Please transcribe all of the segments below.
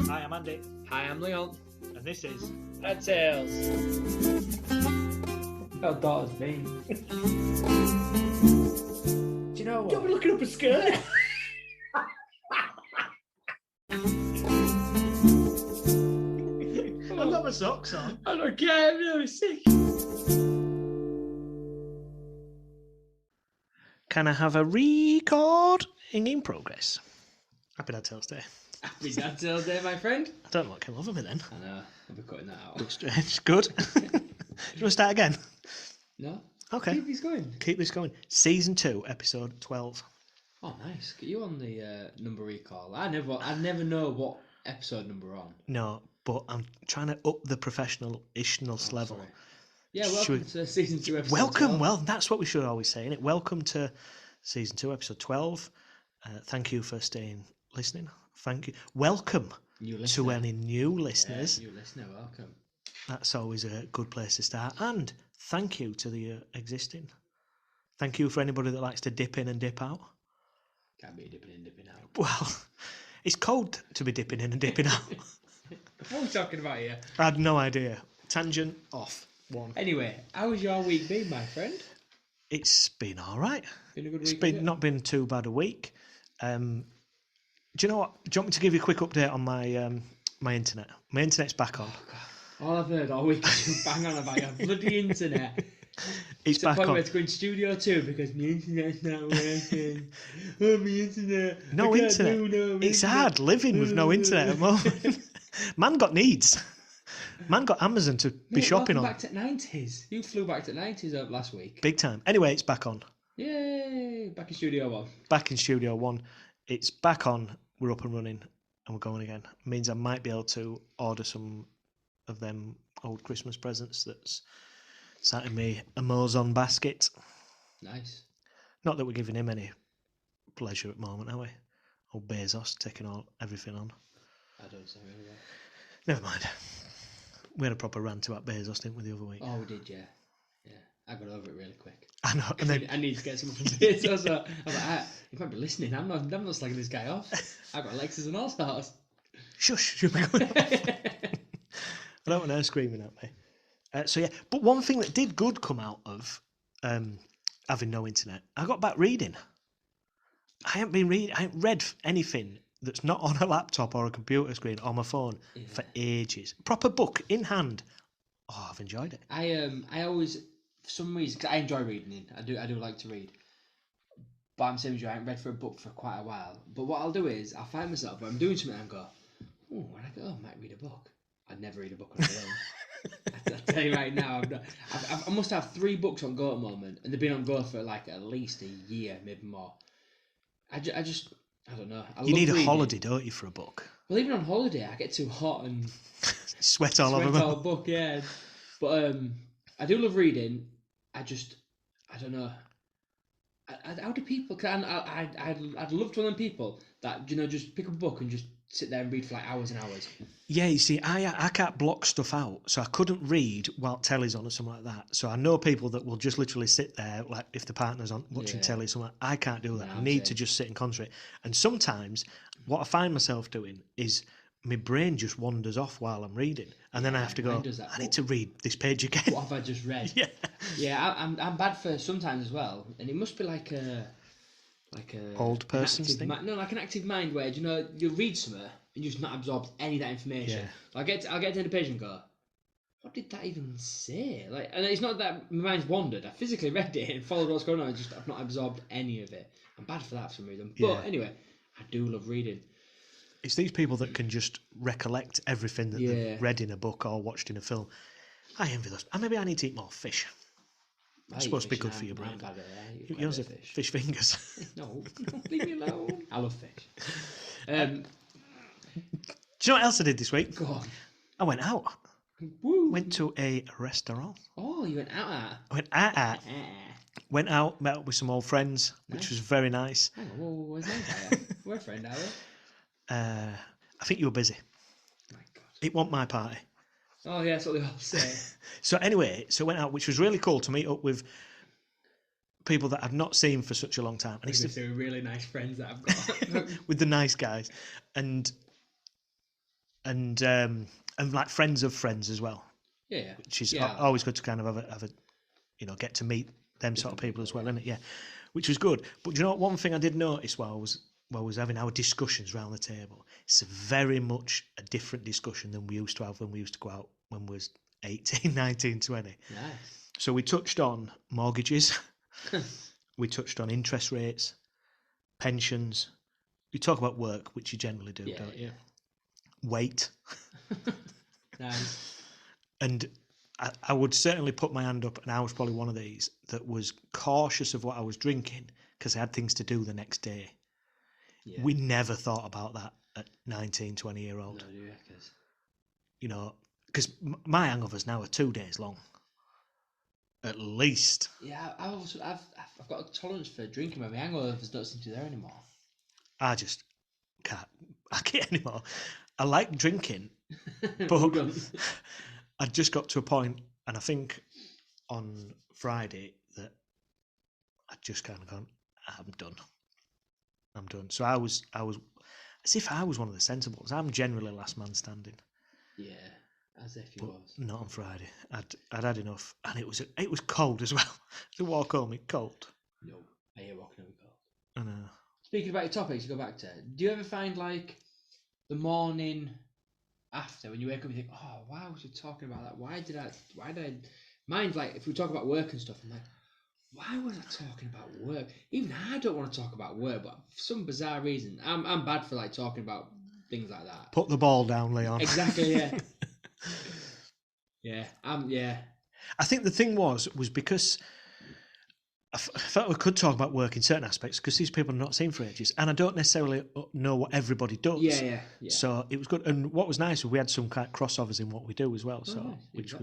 Hi, I'm Andy, Hi, I'm Leon. and this is Head Tales. How daughter's me. Do you know what? Don't be looking up a skirt. I've got my socks on. I don't care, I'm really sick. Can I have a record in progress? Happy Dad Tales Day. Happy Dad Tales Day, my friend. I don't know what came over me then. I know, I'll be cutting that out. Bit strange. Good. Do you want to start again? No? Okay. Keep these going. Keep this going. Season 2, episode 12. Oh, nice. Get you on the number recall. I never know what episode number we're on. No, but I'm trying to up the professional-ishness level. Sorry. Yeah, welcome to Season 2, episode Welcome. 12. Well, that's what we should always say, innit? Welcome to Season 2, episode 12. Thank you for listening. Thank you. Welcome to any new listeners. Yeah, new listener, welcome. That's always a good place to start. And thank you to the existing. Thank you for anybody that likes to dip in and dip out. Can't be dipping in, dipping out. Well, it's cold to be dipping in and dipping out. What are we talking about here? I had no idea. Tangent off. One. Anyway, how has your week been, my friend? It's been all right. Been a good It's week? been not been too bad a week. Do you know what? Do you want me to give you a quick update on my my internet? My internet's back on. Oh, God. All I've heard all week is you bang on about your bloody internet. It's To the back point on. where it's going Studio 2 because my internet's not working. Oh, my internet. No I can't internet. do no It's internet. hard living with no internet at the moment. Man got needs. Man got Amazon to be Mate, shopping welcome on. back to 90s. You flew back to 90s last week. Big time. Anyway, it's back on. Yay! Back in Studio 1. Back in Studio 1. It's back on. We're up and running and we're going again. It means I might be able to order some of them old Christmas presents that's sat in me Amazon basket. Nice. Not that we're giving him any pleasure at the moment, are we? Old Bezos taking everything on. I don't say really well. Never mind. We had a proper rant about Bezos, didn't we, the other week? Oh, we did, yeah. Yeah. I got over it really quick. I know. And then I need to get some from Bezos. So I was like, you might be listening. I'm not slagging this guy off. I've got Alexas and all sorts. shush, you'll be going off. I don't want her screaming at me. So yeah, but one thing that did good come out of having no internet, I got back reading. I ain't read anything that's not on a laptop or a computer screen or my phone for ages. Proper book in hand. Oh, I've enjoyed it. I always, for some reason, 'cause I enjoy reading. I do like to read. But I'm saying I haven't read for a book for quite a while. But what I'll do is I'll find myself when I'm doing something and go, oh, and I go, I might read a book. I'd never read a book on my own. I tell you right now, I must have 3 books on go at the moment, and they've been on go for like at least a year, maybe more. I don't know. You need a reading. holiday, don't you, for a book? Well, even on holiday, I get too hot and Sweat all over sweat me. all book, yeah. But I do love reading. I don't know. How do people? Cause I'd love to one of them people that just pick up a book and just sit there and read for like hours and hours. Yeah, you see, I can't block stuff out, so I couldn't read while telly's on or something like that. So I know people that will just literally sit there, like if the partner's on watching telly or something. I can't do that. No, I need to just sit and concentrate. And sometimes what I find myself doing is my brain just wanders off while I'm reading, and then I have to go, I need to read this page again. What have I just read? Yeah. Yeah, I'm bad for sometimes as well, and it must be like a Old person's active thing? No, like an active mind where you read something and you've just not absorbed any of that information. Yeah. So I'll get to the page and go, what did that even say? Like, and it's not that my mind's wandered. I physically read it and followed what's going on. I've not absorbed any of it. I'm bad for that for some reason. But anyway, I do love reading. It's these people that can just recollect everything that they've read in a book or watched in a film. I envy those. Maybe I need to eat more fish. It's supposed to be good for your brain. Yours are fish fingers. No, leave me alone. I love fish. Do you know what else I did this week? Go on. I went out. Woo. Went to a restaurant. Oh, you went out at? I went out. Went out, met up with some old friends, which was very nice. Hang on, where's my We're a friend, are we? I think you were busy. My God. It wasn't my party. Oh, yeah, that's what they all say. So anyway, went out, which was really cool to meet up with people that I've not seen for such a long time. And These are 2 really nice friends that I've got. with the nice guys. And and like friends of friends as well, Yeah. which is Yeah. always good to kind of have a get to meet them sort of people as well, isn't it? Yeah, which was good. But do you know what? One thing I did notice while I was having our discussions around the table, it's very much a different discussion than we used to have when we used to go out when we was 18, 19, 20. Nice. So we touched on mortgages, we touched on interest rates, pensions. You talk about work, which you generally do, don't you? Weight. Nice. And I would certainly put my hand up, and I was probably one of these that was cautious of what I was drinking because I had things to do the next day. Yeah. We never thought about that at 19, 20-year-old. No, do you reckon? You know, because my hangovers now are 2 days long. At least. Yeah, I've got a tolerance for drinking, but my hangovers don't seem to be there anymore. I just can't. I can't anymore. I like drinking, but I just got to a point, and I think on Friday that I just kind of gone, I'm done. So I was as if I was one of the sensibles. I'm generally last man standing. Yeah, as if you was. Not on Friday. I'd had enough, and it was cold as well. To walk home, it's cold. No, I hate walking home cold. I know. Speaking about your topics, to go back to, do you ever find like the morning after when you wake up, you think, oh, why was you talking about that? Why did I? Mine's like, if we talk about work and stuff, I'm like, why was I talking about work? Even I don't want to talk about work, but for some bizarre reason, I'm bad for like talking about things like that. Put the ball down, Leon. Exactly, yeah. Yeah. I think the thing was because I felt we could talk about work in certain aspects because these people are not seen for ages, and I don't necessarily know what everybody does. Yeah. So it was good, and what was nice was we had some kind of crossovers in what we do as well. So nice. which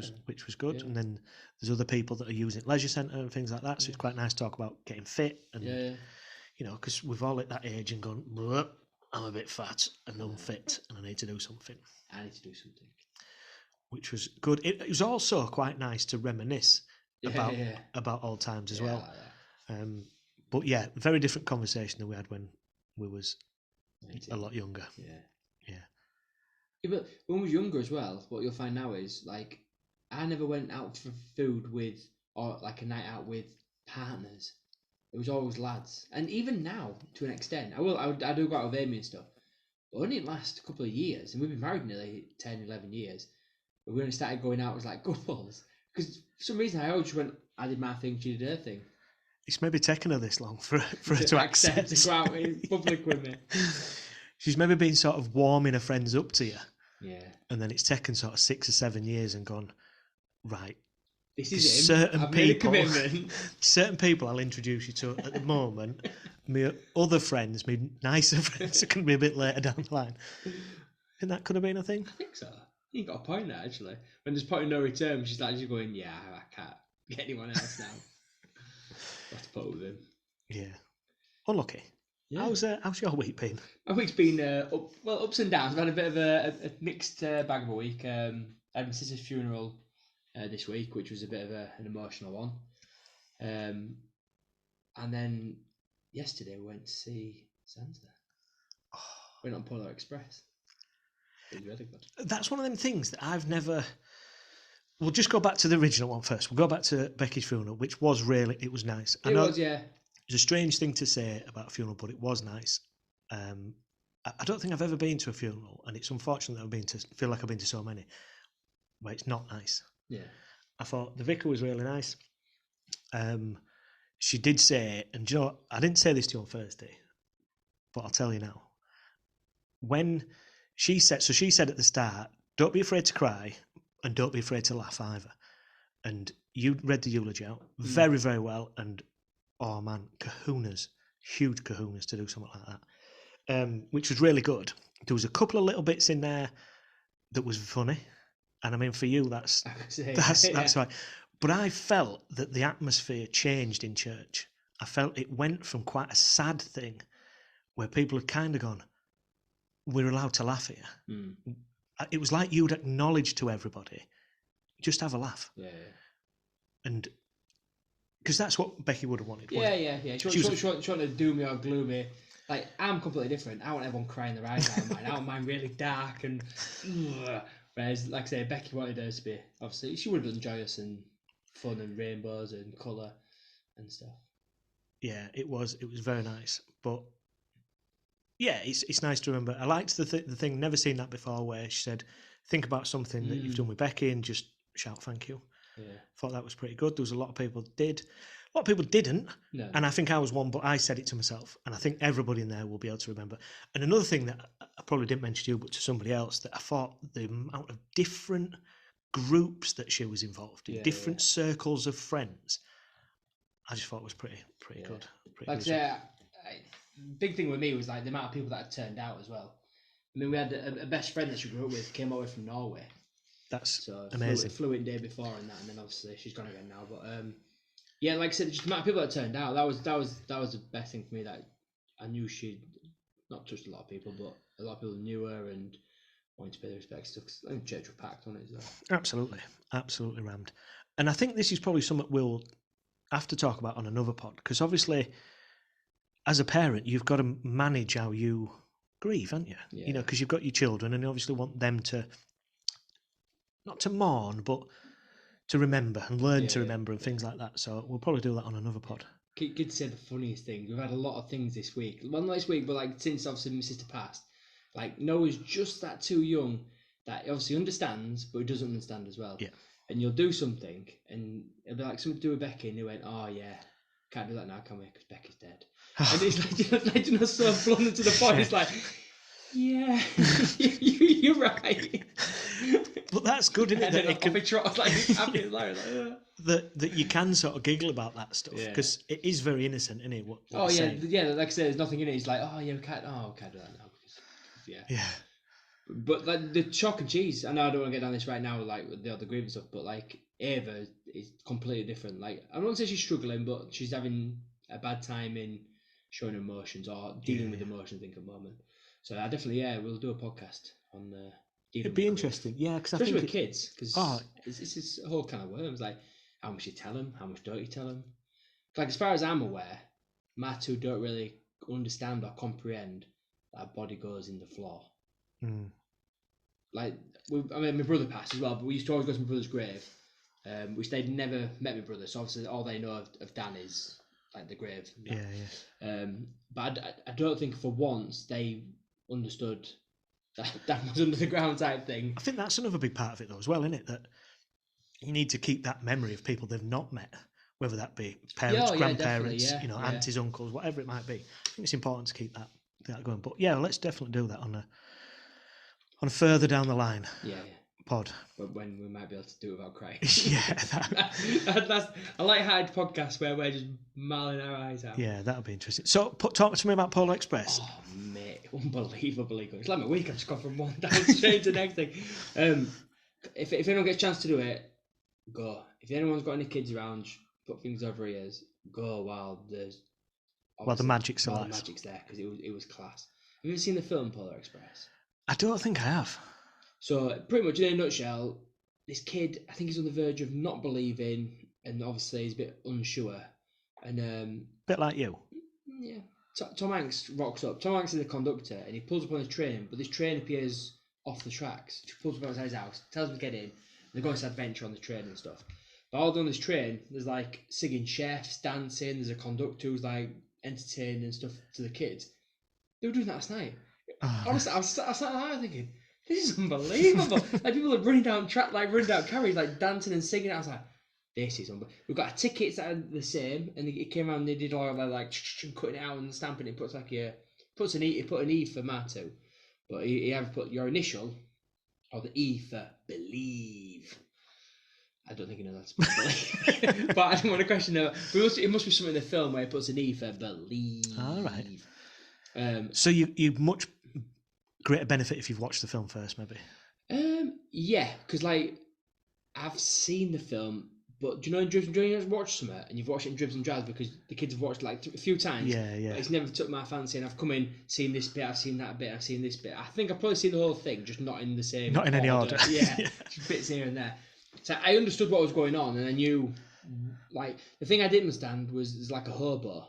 was good. Yeah. And then there's other people that are using leisure centre and things like that. So it's quite nice to talk about getting fit and you know, because we've all at that age and gone, I'm a bit fat and unfit, and I need to do something. Which was good. It was also quite nice to reminisce about old times as well. But yeah, very different conversation than we had when we was 18. A lot younger. Yeah. But when we was younger as well, what you'll find now is like I never went out for food with or like a night out with partners. It was always lads, and even now to an extent, I do go out with Amy and stuff. But only in the last couple of years, and we've been married nearly 10, 11 years. But we only started going out as like couples because for some reason I always went. I did my thing, she did her thing. It's maybe taken her this long for her to accept to go out in public with me. She's maybe been sort of warming her friends up to you. Yeah. And then it's taken sort of 6 or 7 years and gone, right. This is him. I've made a commitment. Certain people I'll introduce you to at the moment. My other friends, my nicer friends, are going to be a bit later down the line. And that could have been a thing. I think so. You got a point there, actually. When there's point of no return, she's actually going, yeah, I can't get anyone else now. I'll have to put up with him. Yeah. Unlucky. Yeah. How's your week been? My week's been ups and downs. I've had a bit of a mixed bag of a week. I had my sister's funeral this week, which was a bit of an emotional one. And then yesterday we went to see Santa. Went on Polar Express. It was really good. That's one of them things that I've never... We'll just go back to the original one first. We'll go back to Becky's funeral, which was it was nice. It was. It's a strange thing to say about a funeral, but it was nice. I don't think I've ever been to a funeral, and it's unfortunate that feel like I've been to so many, where it's not nice. Yeah. I thought the vicar was really nice. She did say, and do you know what? I didn't say this to you on Thursday, but I'll tell you now. When she said at the start, don't be afraid to cry and don't be afraid to laugh either. And you read the eulogy out very, very well. And oh man, huge kahunas to do something like that, which was really good. There was a couple of little bits in there that was funny. And I mean, for you, that's right. But I felt that the atmosphere changed in church. I felt it went from quite a sad thing where people had kind of gone, we're allowed to laugh here. It was like you'd acknowledge to everybody, just have a laugh. Yeah. And because that's what Becki would have wanted. Yeah. She wanted to do me or glue me. Like, I'm completely different. I want everyone crying their eyes out. I want mine really dark and. Ugh. Whereas, like I say, Becki wanted hers to be, obviously, she would have done joyous and fun and rainbows and colour and stuff. Yeah, it was very nice. But yeah, it's nice to remember. I liked the thing, never seen that before, where she said, think about something that you've done with Becki and just shout thank you. Yeah. Thought that was pretty good. There was a lot of people that did. A lot of people didn't. No. And I think I was one, but I said it to myself. And I think everybody in there will be able to remember. And another thing that I probably didn't mention to you, but to somebody else, that I thought the amount of different groups that she was involved in, different circles of friends, I just thought it was pretty good. Like I say, big thing with me was like the amount of people that had turned out as well. I mean, we had a best friend that she grew up with, came all the way from Norway. That's amazing. Flew in day before and that, and then obviously she's gone again now. But yeah, like I said, just the amount of people that turned out, that was the best thing for me. That I knew she'd not touched a lot of people, but a lot of people knew her and wanted to pay their respects to. I think church were packed on it as well. Absolutely rammed. And I think this is probably something we'll have to talk about on another pod, because obviously, as a parent, you've got to manage how you grieve, haven't you? Yeah. You know, because you've got your children, and you obviously want them to not to mourn, but to remember and learn to remember and things like that. So we'll probably do that on another pod. Good to say the funniest thing. We've had a lot of things this week. Well, not this week, but like since obviously my sister passed. Like Noah's just that too young that he obviously understands, but he doesn't understand as well. Yeah. And you'll do something, and it'll be like something to do with Becki, and he went, "Oh yeah, can't do that now, can we? Because Becki's dead." And it's like so blunt to the point. It's like, yeah, you're right. But that's good, isn't it? That it can that you can sort of giggle about that stuff, because it is very innocent, isn't it? What yeah. Like I said, there's nothing in it. It's like, oh yeah, we can't do that now. Yeah. But like the chalk and cheese, I know I don't want to get down this right now, like with the other grieving stuff, but like Ava is completely different. Like I don't want to say she's struggling, but she's having a bad time in showing emotions or dealing with emotions, I think, at the moment. So I definitely, we'll do a podcast on it'd be interesting, because especially with kids, because it's a whole kind of worms. Like how much you tell them, how much don't you tell them? Like as far as I'm aware, my two don't really understand or comprehend that a body goes in the floor. Like, my brother passed as well, but we used to always go to my brother's grave, which they'd never met my brother, so obviously all they know of Dan is like the grave. But I don't think for once they understood that Dan was under the ground type thing. I think that's another big part of it though as well, isn't it? That you need to keep that memory of people they've not met, whether that be parents, grandparents, aunties, uncles, whatever it might be. I think it's important to keep that going. But let's definitely do that on a further down the line pod. But when we might be able to do it without crying. That's a light-hearted podcast where we're just marling our eyes out. Yeah, that'll be interesting. So talk to me about Polar Express. Oh mate, unbelievably good. It's like my week. I've just gone from one down straight to the next thing. If anyone gets a chance to do it, go. If anyone's got any kids around, put things over ears, go while the magic's alive. The magic's there, because it was class. Have you ever seen the film Polar Express? I don't think I have. So pretty much in a nutshell, this kid, I think he's on the verge of not believing, and obviously he's a bit unsure. And bit like you. Yeah. Tom Hanks rocks up. Tom Hanks is the conductor, and he pulls up on his train, but this train appears off the tracks. He pulls up outside his house, tells him to get in, and they go on this adventure on the train and stuff. But all on this train, there's like singing chefs, dancing, there's a conductor who's like entertaining and stuff to the kids. They were doing that last night. Honestly, I was sat there thinking, this is unbelievable. Like people are running down carriages, like dancing and singing. I was like, this is unbelievable. We've got our tickets that are the same, and it came around and they did all of that, like cutting it out and stamping it. Puts an E for Matu, but he either put your initial or the E for believe. I don't think he knows that's believe. But I don't want to question that. But it must be something in the film where he puts an E for believe. All right. So you much greater benefit if you've watched the film first, maybe. Yeah, because like I've seen the film, but do you know in Dribs and Drabs you've watched something and you've watched it in Dribs and Drabs because the kids have watched it like a few times. Yeah. But it's never took my fancy, and I've come in, seen this bit, I've seen that bit, I've seen this bit. I think I've probably seen the whole thing, just not in the same. Not in any order. Yeah, just bits here and there. So I understood what was going on, and I knew, like, the thing I didn't understand was there's like a hobo.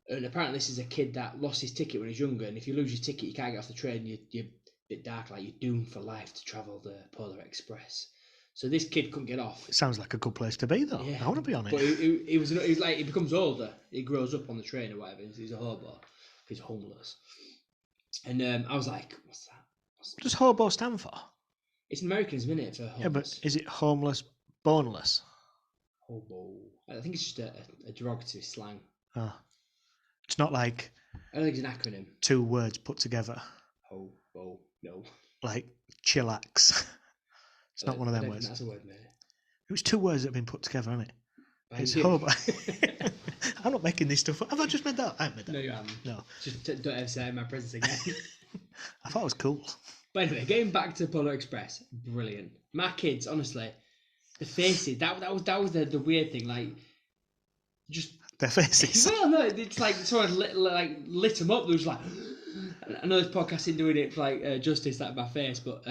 And apparently this is a kid that lost his ticket when he was younger, and if you lose your ticket, you can't get off the train. You're a bit dark, like you're doomed for life to travel the Polar Express. So this kid couldn't get off. It sounds like a good place to be, though. Yeah. I want to be on it. But he was like, he becomes older. He grows up on the train or whatever. He's a hobo. He's homeless. And I was like, what's that? What does hobo stand for? It's Americans, isn't it, for homeless? Yeah, but is it homeless, boneless? Hobo. I think it's just a derogatory slang. Oh. It's not like I don't think it's an acronym. 2 words put together. Hobo. No. Like chillax. It's not one of them words. That's a word, mate. It was 2 words that have been put together, hasn't it? It's you. hobo. I'm not making this stuff up. Have I just made that? I haven't made that. No, you haven't. No. Just don't ever say it in my presence again. I thought it was cool. But anyway, getting back to Polar Express, brilliant. My kids, honestly, the faces, that was the weird thing, like, just... Their faces. Well, no, it's like someone lit them up. There was like, I know this podcast isn't doing it for like justice, like my face, but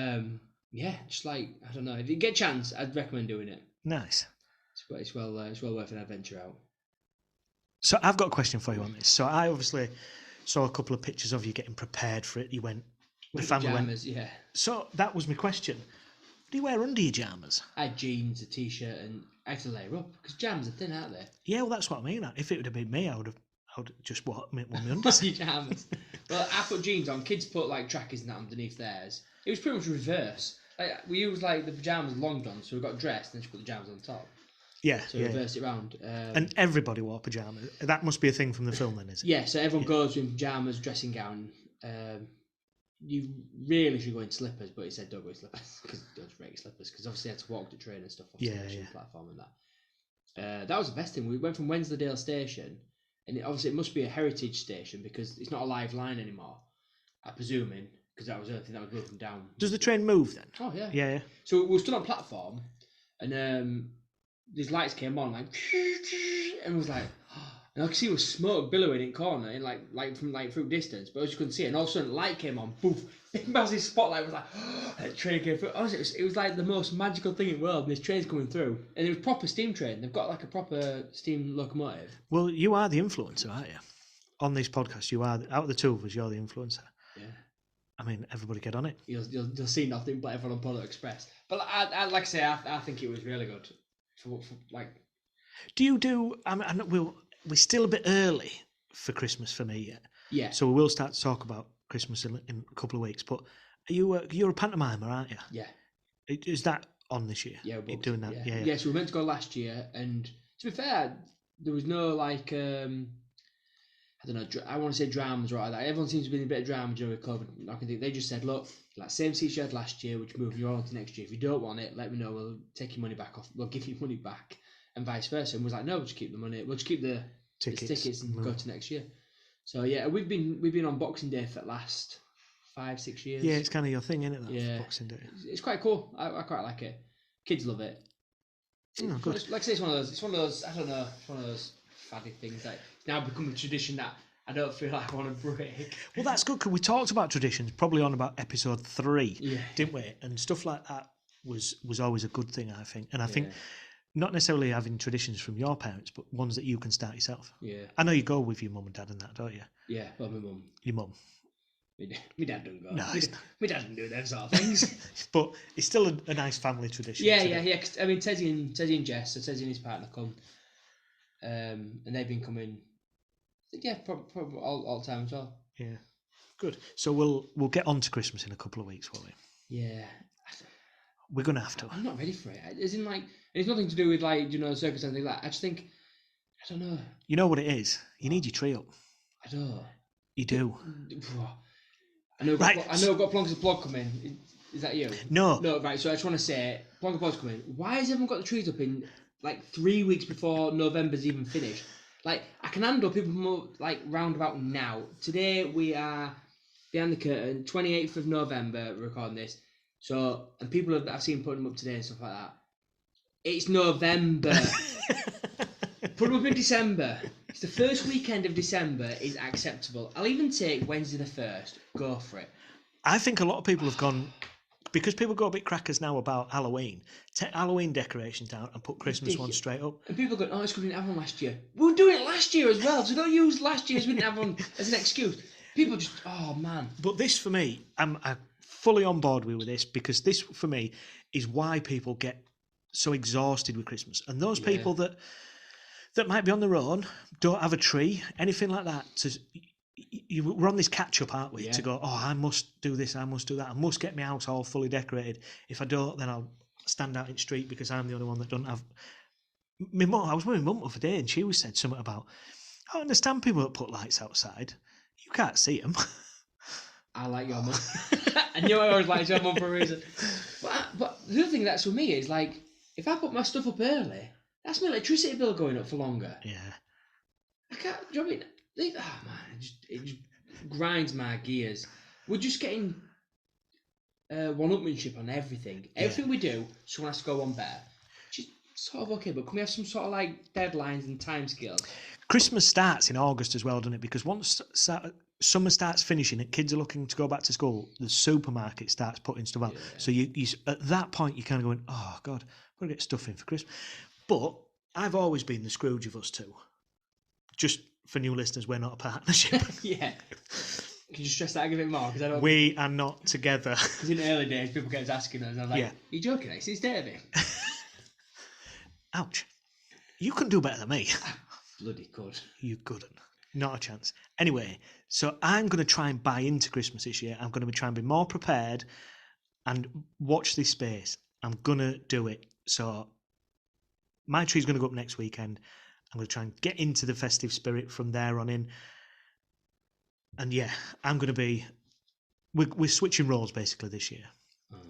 yeah, just like, I don't know. If you get a chance, I'd recommend doing it. Nice. It's well worth an adventure out. So I've got a question for you on this. So I obviously saw a couple of pictures of you getting prepared for it. You went, the family pajamas, went. Yeah. So that was my question. What do you wear under your jammers? I had jeans, a t-shirt, and I had to layer up because jams are thin, aren't they? Yeah, well, that's what I mean. If it would have been me, I would have just worn my unders. Pajamas. Well, I put jeans on. Kids put like trackers and that underneath theirs. It was pretty much reverse. Like we used like the pajamas long johns, so we got dressed and then just put the pajamas on top. Yeah, So yeah. reversed it round. And everybody wore pajamas. That must be a thing from the film, then, is it? Yeah, so everyone goes in pajamas, dressing gown. You really should go in slippers, but he said don't go in slippers because don't break slippers because obviously I had to walk the train and stuff off the station platform and that. That was the best thing. We went from Wensleydale station, and obviously it must be a heritage station because it's not a live line anymore. I'm presuming because that was the only thing that was broken down. Does the train move then? Oh yeah. Yeah. So we stood on platform, and these lights came on like, and it was like, and I could see it was smoke billowing in corner, in like from through distance, but I just couldn't see it. And all of a sudden, light came on, poof, big massive spotlight was like, and the train came through. Honestly, it was like the most magical thing in the world. And this train's coming through, and it was proper steam train. They've got like a proper steam locomotive. Well, you are the influencer, aren't you? On this podcast, you are out of the 2 of us. You're the influencer. Yeah. I mean, everybody get on it. You'll see nothing but everyone on Polar Express. But I like I say, I think it was really good. For like, do you do? I mean, we're still a bit early for Christmas for me yet. Yeah. So we will start to talk about Christmas in a couple of weeks. But are you're a pantomimer, aren't you? Yeah. Is that on this year? Yeah, you're doing that. Yeah. Yeah. Yeah. So we meant to go last year, and to be fair, there was no like I don't know. I want to say dramas or like that. Everyone seems to be in a bit of drama during COVID. I can think they just said, look, like same seats you had last year, which move you on to next year. If you don't want it, let me know. We'll take your money back off. We'll give you money back, and vice versa. And was like, no, we'll just keep the money. We'll just keep the tickets and go to next year. So yeah, we've been on Boxing Day for the last 5-6 years. Yeah, it's kind of your thing, isn't it? That Yeah, Boxing Day. It's quite cool. I quite like it. Kids love it. Oh, good. Like I say, it's one of those. I don't know. It's one of those faddy things that it's now become a tradition that I don't feel like I want to break. Well, that's good because we talked about traditions probably on about episode 3, didn't we? And stuff like that was always a good thing, I think. And I think not necessarily having traditions from your parents, but ones that you can start yourself. Yeah. I know you go with your mum and dad and that, don't you? Yeah, well, my mum. Your mum. My dad doesn't go. No, my dad doesn't do them sort of things. But it's still a nice family tradition. Yeah. Cause, I mean, Teddy and Jess, so Teddy and his partner come, and they've been coming. Yeah, probably all the time as well. Yeah, good. So we'll get on to Christmas in a couple of weeks, won't we? Yeah. We're gonna have to. I'm not ready for it. As in, like, it's nothing to do with like circumstances like that. I just think, I don't know. You know what it is? You need your tree up. I don't. You do. I know. Right. I know. I've got Plonker's blog coming. Is that you? No. No. Right. So I just want to say, Plonker blog's coming. Why has everyone got the trees up in like 3 weeks before November's even finished? Like, I can handle people more, like, round about now. Today, we are behind the curtain, 28th of November, we're recording this. So, and people I've seen putting them up today and stuff like that. It's November. Put them up in December. It's the first weekend of December is acceptable. I'll even take Wednesday the 1st. Go for it. I think a lot of people have gone because people go a bit crackers now about Halloween. Take Halloween decorations down and put Christmas ones straight up. And people go, oh, it's because we didn't have one last year. We were doing it last year as well, so don't use last year's we didn't have one as an excuse. People just, oh man. But this for me, I'm fully on board with this, because this for me is why people get so exhausted with Christmas. And those people that might be on their own, don't have a tree, anything like that, we're on this catch-up, aren't we? To go, oh, I must do this, I must do that, I must get my house all fully decorated. If I don't, then I'll stand out in the street because I'm the only one that doesn't have... I was with my mum the other day, and she said something about, I understand people that put lights outside. You can't see them. I like your mum. I knew I always liked your mum for a reason. But the other thing that's with me is, like, if I put my stuff up early, that's my electricity bill going up for longer. Yeah. I can't... Do you know what I mean? Oh, man, it just grinds my gears. We're just getting one-upmanship on everything. Everything we do, someone has to go one better. Which is sort of okay, but can we have some sort of, like, deadlines and timescales? Christmas starts in August as well, doesn't it? Because once summer starts finishing and kids are looking to go back to school, the supermarket starts putting stuff out. So you at that point, you're kind of going, oh, God, I've got to get stuff in for Christmas. But I've always been the Scrooge of us two. Just for new listeners, we're not a partnership. Yeah. Can you stress that a bit more? Because I don't. We are not together. Because in the early days, people kept asking us, and I was like, "You joking? It's David." Ouch! You couldn't do better than me. Bloody could. You couldn't. Not a chance. Anyway, so I'm going to try and buy into Christmas this year. I'm going to try and be more prepared and watch this space. I'm going to do it. So my tree's going to go up next weekend. I'm going to try and get into the festive spirit from there on in. And yeah, I'm going to be... We're switching roles basically this year.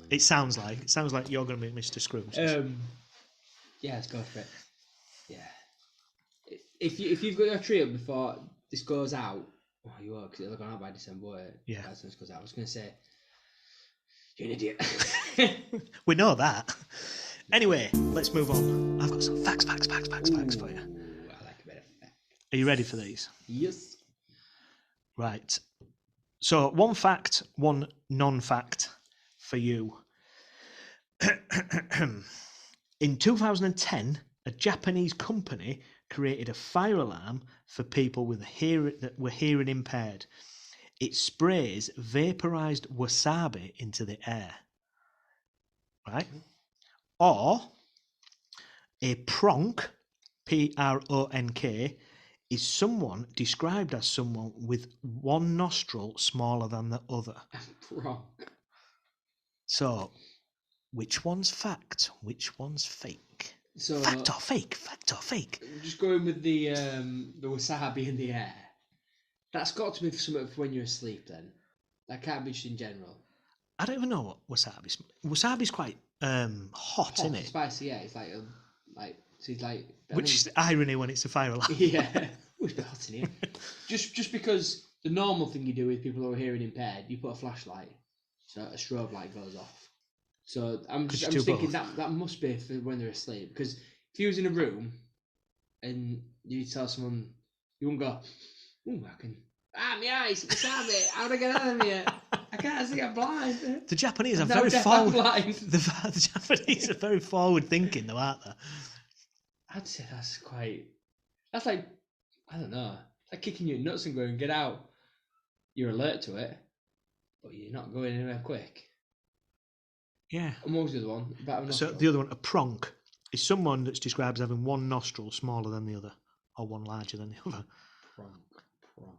It sounds like you're going to be Mr. Scrooge. Yeah, let's go for it. Yeah. If you've got your tree up before this goes out, you will, because it'll go out by December, won't it? Yeah. As soon as it goes out. I was going to say, you're an idiot. We know that. Anyway, let's move on. I've got some facts for you. I like a bit of fact. Are you ready for these? Yes. Right. So, one fact, one non-fact for you. In 2010, a Japanese company created a fire alarm for people that were hearing impaired. It sprays vaporized wasabi into the air. Right? Or a pronk, P-R-O-N-K, is someone described as someone with one nostril smaller than the other. Pronk. So, which one's fact? Which one's fake? So, fact or fake? Fact or fake? Just going with the wasabi in the air. That's got to be something for when you're asleep then. That can't be just in general. I don't even know what wasabi is. Wasabi's quite hot, isn't it? Spicy, yeah. It's like so it's like... Which is the irony when it's a fire alarm. Yeah. It's a bit hot in here. just because the normal thing you do with people who are hearing impaired, you put a flashlight, so a strobe light goes off. So I'm just thinking that must be for when they're asleep. Because if you was in a room and you tell someone, you wouldn't go, "Ooh, I can... my eyes, wasabi, how do I get out of here? I can't see, I'm blind." The Japanese are very forward. The Japanese are very forward thinking, though, aren't they? I'd say that's like, I don't know, like kicking your nuts and going, "Get out." You're alert to it, but you're not going anywhere quick. Yeah. And what was the other one? So the other one, a pronk, is someone that's described as having one nostril smaller than the other, or one larger than the other. Pronk.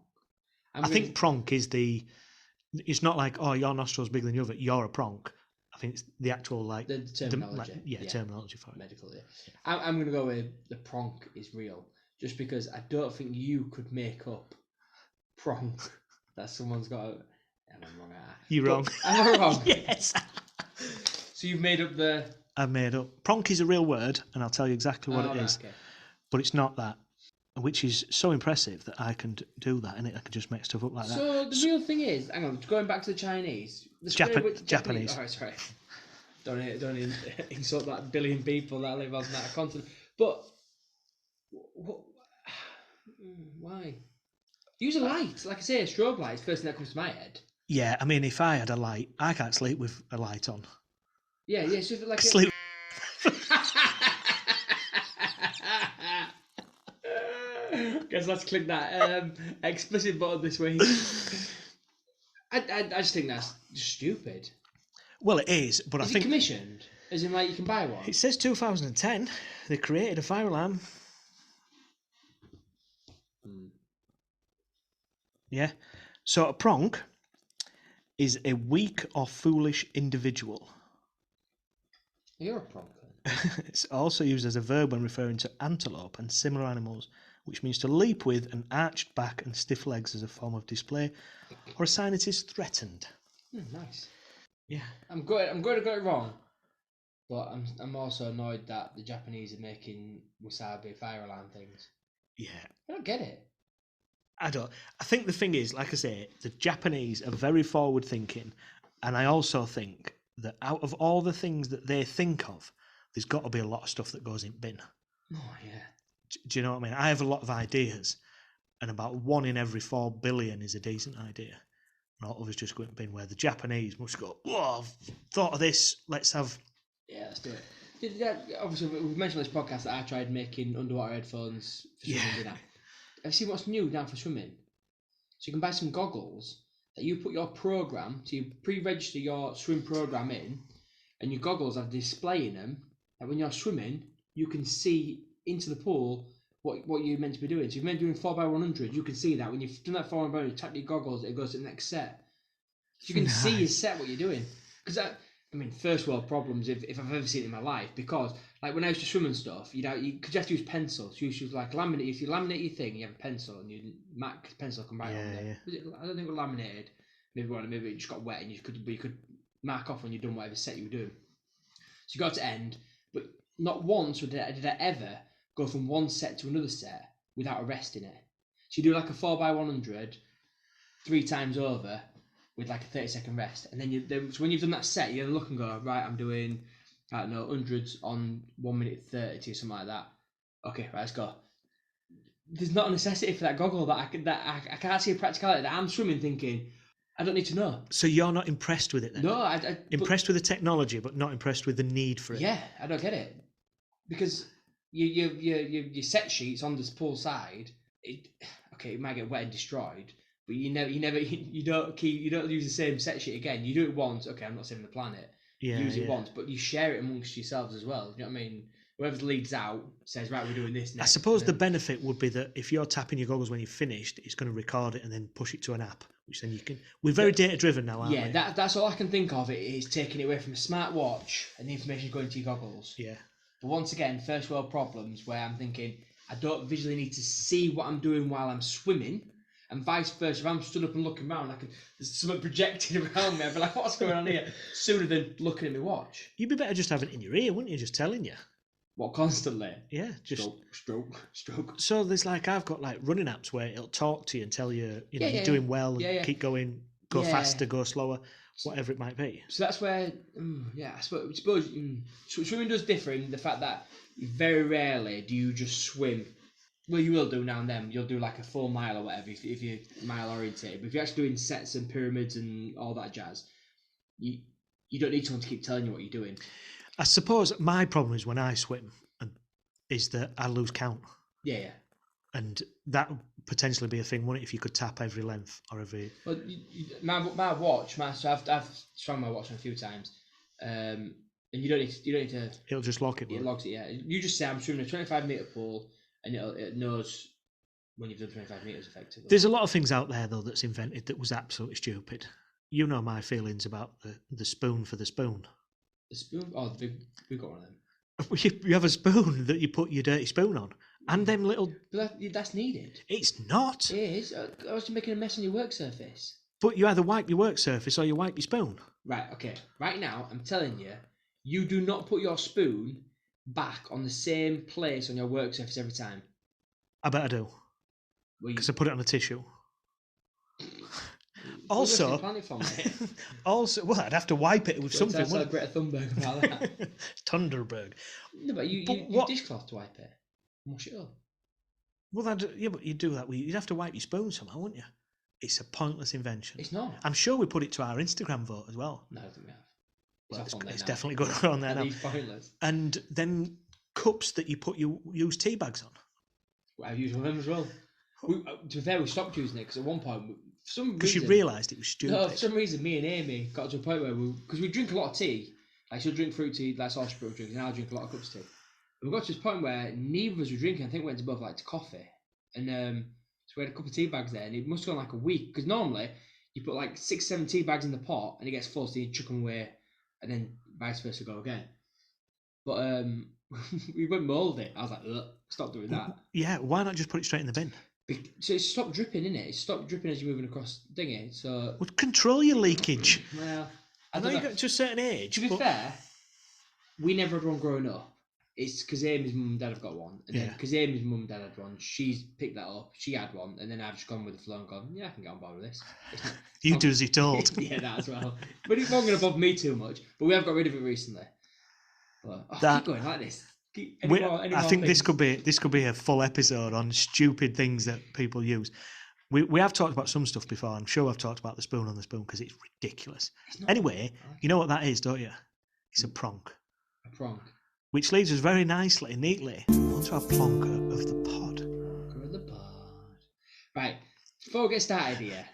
I think pronk is it's not like, oh, your nostril's bigger than the other, you're a pronk. I think it's the actual, like... The terminology. Terminology for it. Medical, yeah. I'm going to go with the pronk is real, just because I don't think you could make up pronk that someone's got a... Am I wrong? You're wrong. Am I wrong? Yes. So you've made up the... I've made up. Pronk is a real word, and I'll tell you exactly what it is. Okay. But it's not that, which is so impressive that I can do that, and I can just make stuff up like that. So the real thing is, hang on, going back to the Chinese. Japanese. Oh, sorry. Don't insult that billion people that live on that continent. But why? Use a light. Like I say, a strobe light is the first thing that comes to my head. Yeah, I mean, if I had a light, I can't sleep with a light on. Yeah, so if it like Sleep. Guess let's click that explicit button this week. I just think that's stupid. Well, it is, but Is I it think commissioned? As in, like, you can buy one? it says 2010. They created a fire alarm. Yeah. So a pronk is a weak or foolish individual. You're a pronk. It's also used as a verb when referring to antelope and similar animals, which means to leap with an arched back and stiff legs as a form of display, or a sign it is threatened. Nice. Yeah. I'm good. I got it wrong, but I'm also annoyed that the Japanese are making wasabi fire alarm things. Yeah. I don't get it. I think the thing is, like I say, the Japanese are very forward thinking, and I also think that out of all the things that they think of, there's got to be a lot of stuff that goes in bin. Oh yeah. Do you know what I mean? I have a lot of ideas, and about 1 in every 4 billion is a decent idea. And all others just go in bin, where the Japanese must go, oh, I've thought of this, let's have... Yeah, let's do it. Obviously, we've mentioned on this podcast that I tried making underwater headphones for swimming, didn't I? Have you seen what's new now for swimming? So you can buy some goggles that you put your program, so you pre-register your swim program in, and your goggles have a display in them, and when you're swimming, you can see into the pool what you're meant to be doing. So if you're meant to be doing 4x100, you can see that. When you've done that 4x100, you tap your goggles, it goes to the next set. So you can see your set, what you're doing. Because I mean, first world problems if I've ever seen it in my life. Because like when I used to swim and stuff, because you have to use pencils. You use like laminate. If you laminate your thing, you have a pencil, and your Mac pencil can write on there. Yeah. I don't think it was laminated. Maybe it just got wet, and you could mark off when you're done whatever set you were doing. So you got to end, but not once did I ever go from one set to another set without a rest in it. So you do like a 4x100 3 times over with like a 30-second rest, and then so when you've done that set, you look and go, right, I'm doing, I don't know, hundreds on 1 minute 30 or something like that. Okay, right, let's go. There's not a necessity for that goggle that I can't see a practicality that I'm swimming thinking, I don't need to know. So you're not impressed with it then? No, impressed with the technology, but not impressed with the need for it. Yeah, I don't get it because your set sheets on this pool side, it might get wet and destroyed, but you don't use the same set sheet again. You do it once, okay, I'm not saving the planet. Use it once, but you share it amongst yourselves as well. You know what I mean? Whoever leads out says, right, we're doing this next. I suppose the benefit would be that if you're tapping your goggles when you've finished, it's going to record it and then push it to an app, which then you can... We're very data driven now, aren't we? Yeah, that's all I can think of. It is taking it away from a smartwatch and the information going to your goggles. Yeah. But once again, first world problems where I'm thinking, I don't visually need to see what I'm doing while I'm swimming, and vice versa. If I'm stood up and looking around, there's something projected around me. I'd be like, what's going on here? Sooner than looking at my watch. You'd be better just having it in your ear, wouldn't you? Just telling you. What, constantly? Yeah, just stroke. So there's I've got running apps where it'll talk to you and tell you, you're doing well, and keep going, go faster, go slower, whatever it might be. So that's where, I suppose swimming does differ in the fact that very rarely do you just swim. Well, you will do now and then. You'll do like a full mile or whatever if you're mile oriented. But if you're actually doing sets and pyramids and all that jazz, you don't need someone to keep telling you what you're doing. I suppose my problem is when I swim, is that I lose count. Yeah. And that would potentially be a thing, wouldn't it, if you could tap every length or every... Well, my watch, so I've swum my watch a few times, and you don't need to. It'll just lock it. It logs it. Yeah. You just say I'm swimming a 25-meter pool, and it knows when you've done 25 meters effectively. There's a lot of things out there though that's invented that was absolutely stupid. You know my feelings about the spoon for the spoon. The spoon? Oh, we've got one of them. You have a spoon that you put your dirty spoon on, and them little... But that's needed. It's not. It is. I was making a mess on your work surface. But you either wipe your work surface or you wipe your spoon. Right, okay. Right now, I'm telling you, you do not put your spoon back on the same place on your work surface every time. I bet I do. Because I put it on a tissue. Also, well, I'd have to wipe it with something. That's Greta Thunberg about that. Thunderberg. No, but you dishcloth to wipe it. Wash it up. Well, but you'd do that. You'd have to wipe your spoon somehow, wouldn't you? It's a pointless invention. It's not. I'm sure we put it to our Instagram vote as well. No, I don't think we have. Well, It's off on there it's now. definitely going on there Are now. these pointless? And then cups that you put use tea bags on. Well, I've used one of them as well. To be fair, we stopped using it because at one point, for some reason... Because you realised it was stupid. No, for some reason, me and Amy got to a point where because we drink a lot of tea. Like, she'll drink fruit tea, like Sausage Brook drinks, and I'll drink a lot of cups of tea. And we got to this point where neither of us were drinking. I think we went to both like to coffee. And so we had a couple of tea bags there, and it must have gone like a week. Because normally, you put like 6, 7 tea bags in the pot, and it gets full, so you chuck them away, and then vice versa go again. But we went mouldy. I was like, ugh, stop doing that. Yeah, why not just put it straight in the bin? So it stopped dripping, innit? It stopped dripping as you're moving across thingy. So Well, control your leakage. well, I know you got to a certain age. To be fair, we never had one growing up. It's because Amy's mum and dad have got one, and then because Amy's mum and dad had one, she's picked that up. She had one, and then I've just gone with the flow and gone, yeah, I can get on board with this. You do as you're told. Yeah, that as well. But it's not going to bother me too much. But we have got rid of it recently. But keep going like this. I think this could be a full episode on stupid things that people use. We have talked about some stuff before. I'm sure I've talked about the spoon on the spoon because it's ridiculous. Anyway, you know what that is, don't you? It's a pronk. A pronk. Which leads us very nicely and neatly onto our plonker of the pod. Plonker of the pod. Right, before we get started here,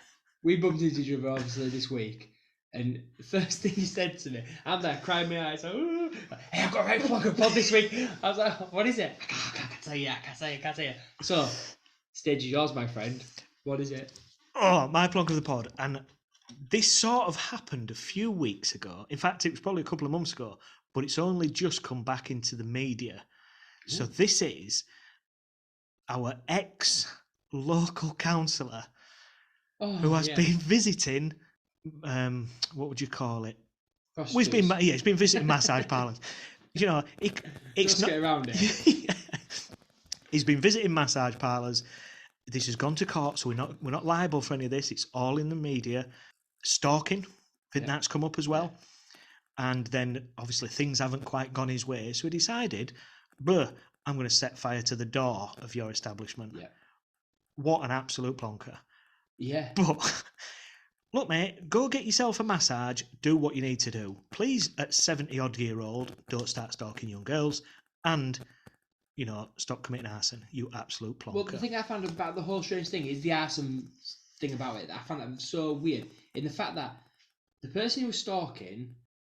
we bumped into each other obviously this week. And the first thing he said to me, I'm there crying my eyes, hey, I've got a right plonker pod this week. I was like, what is it? I can't tell you. So, stage is yours, my friend. What is it? Oh, my plonker of the pod. And this sort of happened a few weeks ago. In fact, it was probably a couple of months ago, but it's only just come back into the media. Ooh. So this is our ex-local councillor who has been visiting... what would you call it? Well, he's been visiting massage parlours. You know, it's not. Get around it. He's been visiting massage parlours. This has gone to court, so we're not liable for any of this. It's all in the media. Stalking, I think that's come up as well. Yeah. And then obviously things haven't quite gone his way, so he decided, I'm going to set fire to the door of your establishment. Yeah. What an absolute plonker. Yeah. But. Look, mate, go get yourself a massage, do what you need to do. Please, at 70-odd-year-old, don't start stalking young girls and, stop committing arson, you absolute plonker. Well, the thing I found about the whole strange thing is the arson thing about it. I found that so weird in the fact that the person who was stalking